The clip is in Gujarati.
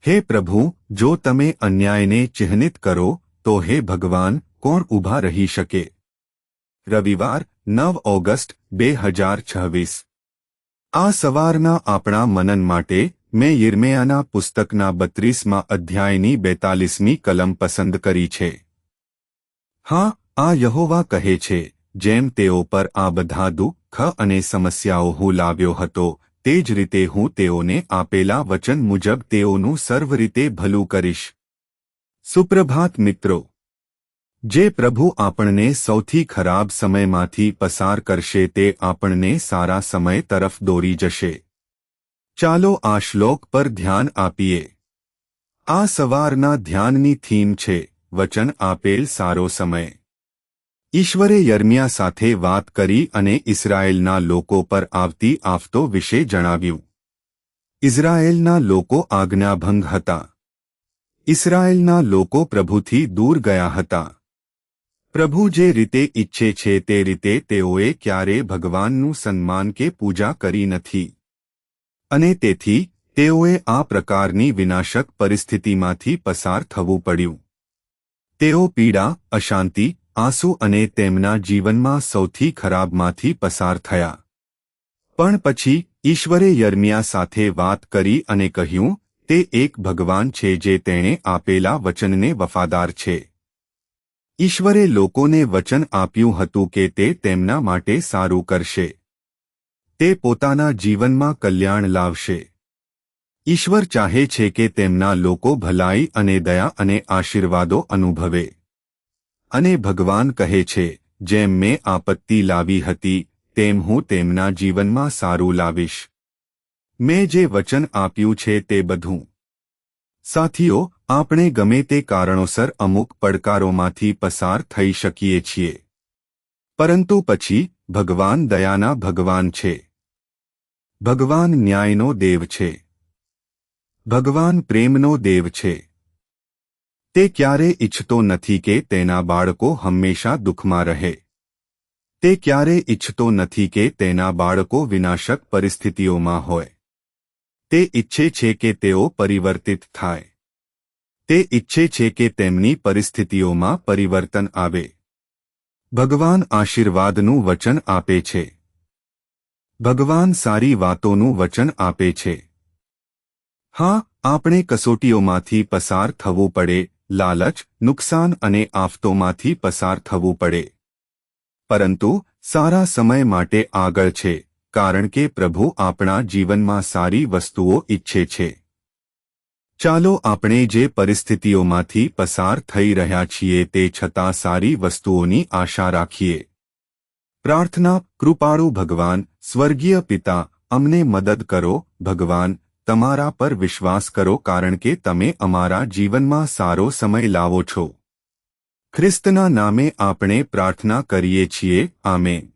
હે પ્રભુ, જો તમે અન્યાયને ચિહ્નિત કરો તો હે ભગવાન, કોણ ઊભા રહી શકે? રવિવાર 9 ઓગસ્ટ 2026. આ સવારના આપણા મનન માટે મેં યિર્મયાના પુસ્તકના 32મા અધ્યાયની 42મી કલમ પસંદ કરી છે. હા, આ યહોવા કહે છે, જેમ તેઓ પર આ બધા દુઃખ અને સમસ્યાઓ હું લાવ્યો હતો, તે જ રીતે હું તેઓને આપેલા વચન મુજબ તેઓનું સર્વ રીતે ભલું કરીશ. સુપ્રભાત મિત્રો. જે પ્રભુ આપણને સૌથી ખરાબ સમયમાંથી પસાર કરશે તે આપણને સારા સમય તરફ દોરી જશે. ચાલો આ શ્લોક પર ધ્યાન આપીએ. આ સવારના ધ્યાનની થીમ છે, વચન આપેલ સારો સમય. ઈશ્વરે યર્મિયા સાથે વાત કરી અને ઇસ્રાયેલના લોકો પર આવતી આફતો વિશે જણાવ્યું. ઇઝરાયેલના લોકો આજ્ઞાભંગ હતા. ઇસ્રાયેલના લોકો પ્રભુથી દૂર ગયા હતા. પ્રભુ જે રીતે ઈચ્છે છે તે રીતે તેઓએ ક્યારે ભગવાનનું સન્માન કે પૂજા કરી નથી. અને તેથી તેઓએ આ પ્રકારની વિનાશક પરિસ્થિતિમાંથી પસાર થવું પડ્યું. તેઓ પીડા, અશાંતિ, આંસુ અને તેમના જીવનમાં સૌથી ખરાબમાંથી પસાર થયા. પણ પછી ઈશ્વરે યર્મિયા સાથે વાત કરી અને કહ્યું, તે એક ભગવાન છે જે તેણે આપેલા વચનને વફાદાર છે. ઈશ્વરે લોકોને વચન આપ્યું હતું કે તે તેમના માટે સારું કરશે. તે પોતાના જીવનમાં કલ્યાણ લાવશે. ઈશ્વર ચાહે છે કે તેમના લોકો ભલાઈ અને દયા અને આશીર્વાદો અનુભવે. અને ભગવાન કહે છે, જેમ મેં આપત્તિ લાવી હતી, તેમ હું તેમના જીવનમાં સારું લાવીશ. મેં જે વચન આપ્યું છે તે બધું. સાથીઓ, આપણે ગમે તે કારણોસર અમુક પડકારોમાંથી પસાર થઈ શકીએ છીએ. પરંતુ પછી ભગવાન દયાના ભગવાન છે. ભગવાન ન્યાયનો દેવ છે. ભગવાન પ્રેમનો દેવ છે. તે ક્યારે ઈચ્છતો નથી કે તેના બાળકો હંમેશા દુઃખમાં રહે. તે ક્યારે ઈચ્છતો નથી કે તેના બાળકો વિનાશક પરિસ્થિતિઓમાં હોય. તે ઈચ્છે છે કે તેઓ પરિવર્તિત થાય. તે ઈચ્છે છે કે તેમની પરિસ્થિતિઓમાં પરિવર્તન આવે. ભગવાન આશીર્વાદનું વચન આપે છે. ભગવાન સારી વાતોનું વચન આપે છે. હા, આપણે કસોટીઓમાંથી પસાર થવું પડે, લાલચ, નુકસાન અને આફતોમાંથી પસાર થવું પડે. પરંતુ સારા સમય માટે આગળ છે, કારણ કે પ્રભુ આપણા જીવનમાં સારી વસ્તુઓ ઈચ્છે છે. ચાલો આપણે જે પરિસ્થિતિઓમાંથી પસાર થઈ રહ્યા છીએ તે છતાં સારી વસ્તુઓની આશા રાખીએ. પ્રાર્થના. કૃપાળુ ભગવાન, સ્વર્ગીય પિતા, અમને મદદ કરો. ભગવાન, તમારા પર વિશ્વાસ કરો કારણ કે તમે અમારા જીવનમાં સારો સમય લાવો છો. ખ્રિસ્તના નામે આપણે પ્રાર્થના કરીએ છીએ. આમેન.